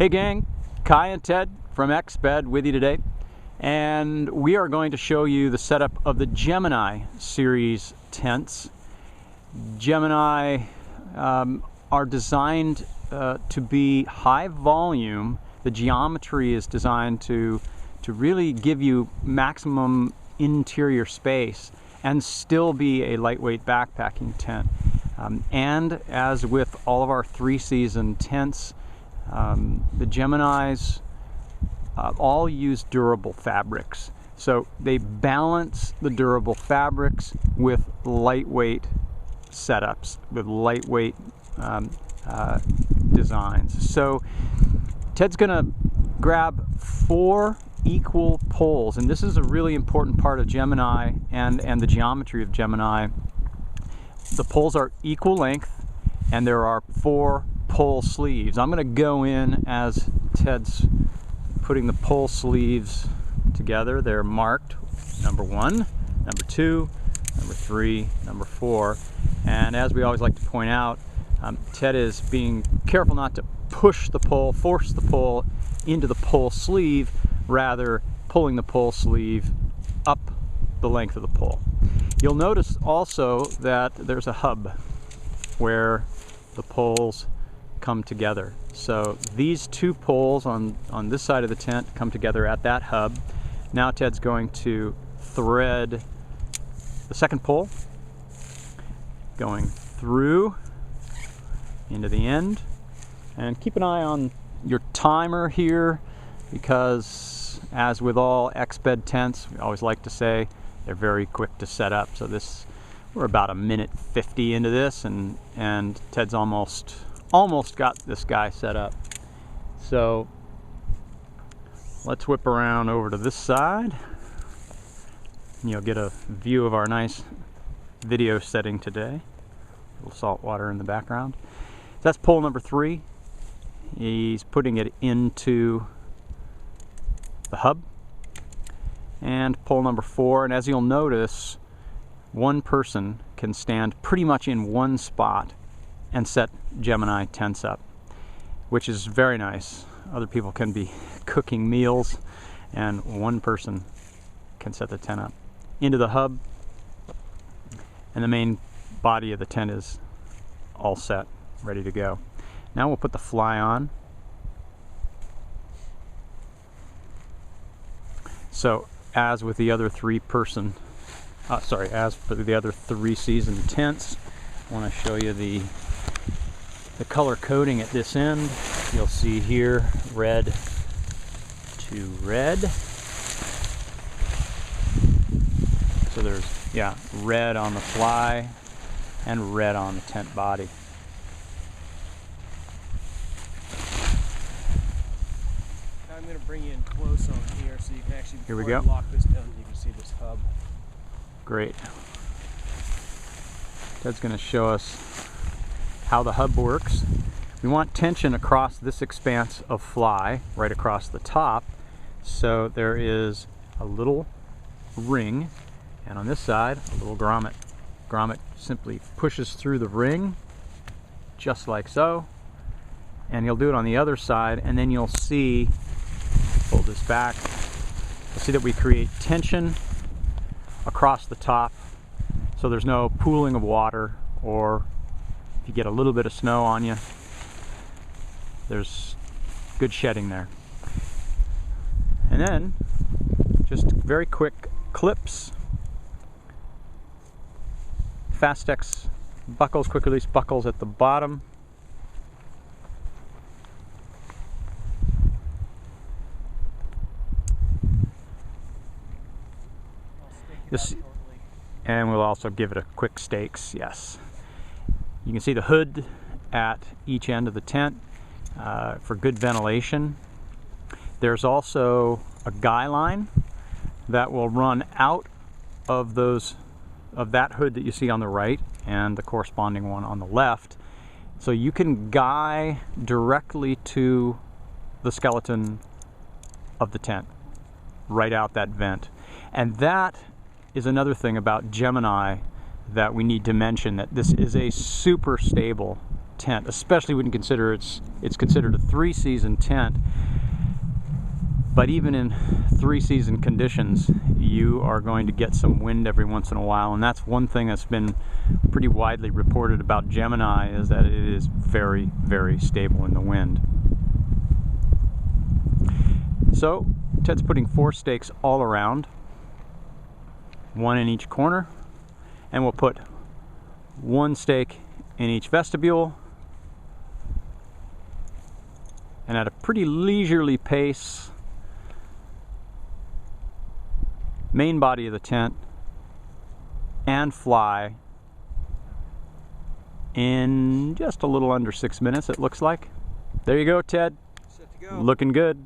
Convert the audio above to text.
Hey gang, Kai and Ted from EXPED with you today, and we are going to show you the setup of the Gemini series tents. Gemini are designed to be high volume. The geometry is designed to really give you maximum interior space and still be a lightweight backpacking tent. And as with all of our 3-season tents, the Geminis all use durable fabrics. So they balance the durable fabrics with lightweight setups, with lightweight designs. So Ted's gonna grab 4 equal poles, and this is a really important part of Gemini and the geometry of Gemini. The poles are equal length and there are 4 pole sleeves. I'm going to go in as Ted's putting the pole sleeves together. They're marked number 1, number 2, number 3, number 4, and as we always like to point out, Ted is being careful not to push the pole, force the pole into the pole sleeve, rather pulling the pole sleeve up the length of the pole. You'll notice also that there's a hub where the poles come together. So these 2 poles on this side of the tent come together at that hub. Now Ted's going to thread the second pole, going through into the end. And keep an eye on your timer here, because as with all EXPED tents, we always like to say they're very quick to set up. So we're about 1:50 into this, and Ted's almost got this guy set up. So let's whip around over to this side, and you'll get a view of our nice video setting today. A little salt water in the background. So that's pole number 3. He's putting it into the hub. And pole number 4, and as you'll notice, one person can stand pretty much in one spot and set Gemini tents up, which is very nice. Other people can be cooking meals, and one person can set the tent up into the hub, and the main body of the tent is all set, ready to go. Now we'll put the fly on. So as with the other as for the other 3-season tents, I want to show you the color coding at this end. You'll see here red to red. So there's red on the fly and red on the tent body. I'm going to bring you in close on here so you can actually, here we go. Lock this down, you can see this hub. Great. Ted's going to show us how the hub works. We want tension across this expanse of fly, right across the top. So there is a little ring, and on this side, a little grommet. Grommet simply pushes through the ring, just like so. And he'll do it on the other side, and then you'll see, pull this back, you'll see that we create tension across the top, so there's no pooling of water, or if you get a little bit of snow on you, there's good shedding there. And then just very quick clips, Fastex buckles, quick release buckles at the bottom. And we'll also give it a quick stakes, yes. You can see the hood at each end of the tent for good ventilation. There's also a guy line that will run out of that hood that you see on the right and the corresponding one on the left. So you can guy directly to the skeleton of the tent, right out that vent. And that is another thing about Gemini that we need to mention, that this is a super stable tent, especially when you consider it's considered a 3-season tent. But even in 3-season conditions, you are going to get some wind every once in a while, and that's one thing that's been pretty widely reported about Gemini, is that it is very, very stable in the wind. So Ted's putting 4 stakes all around, 1 in each corner, and we'll put 1 stake in each vestibule, and at a pretty leisurely pace, main body of the tent and fly in just a little under 6 minutes, it looks like. There you go, Ted. Set to go. Looking good.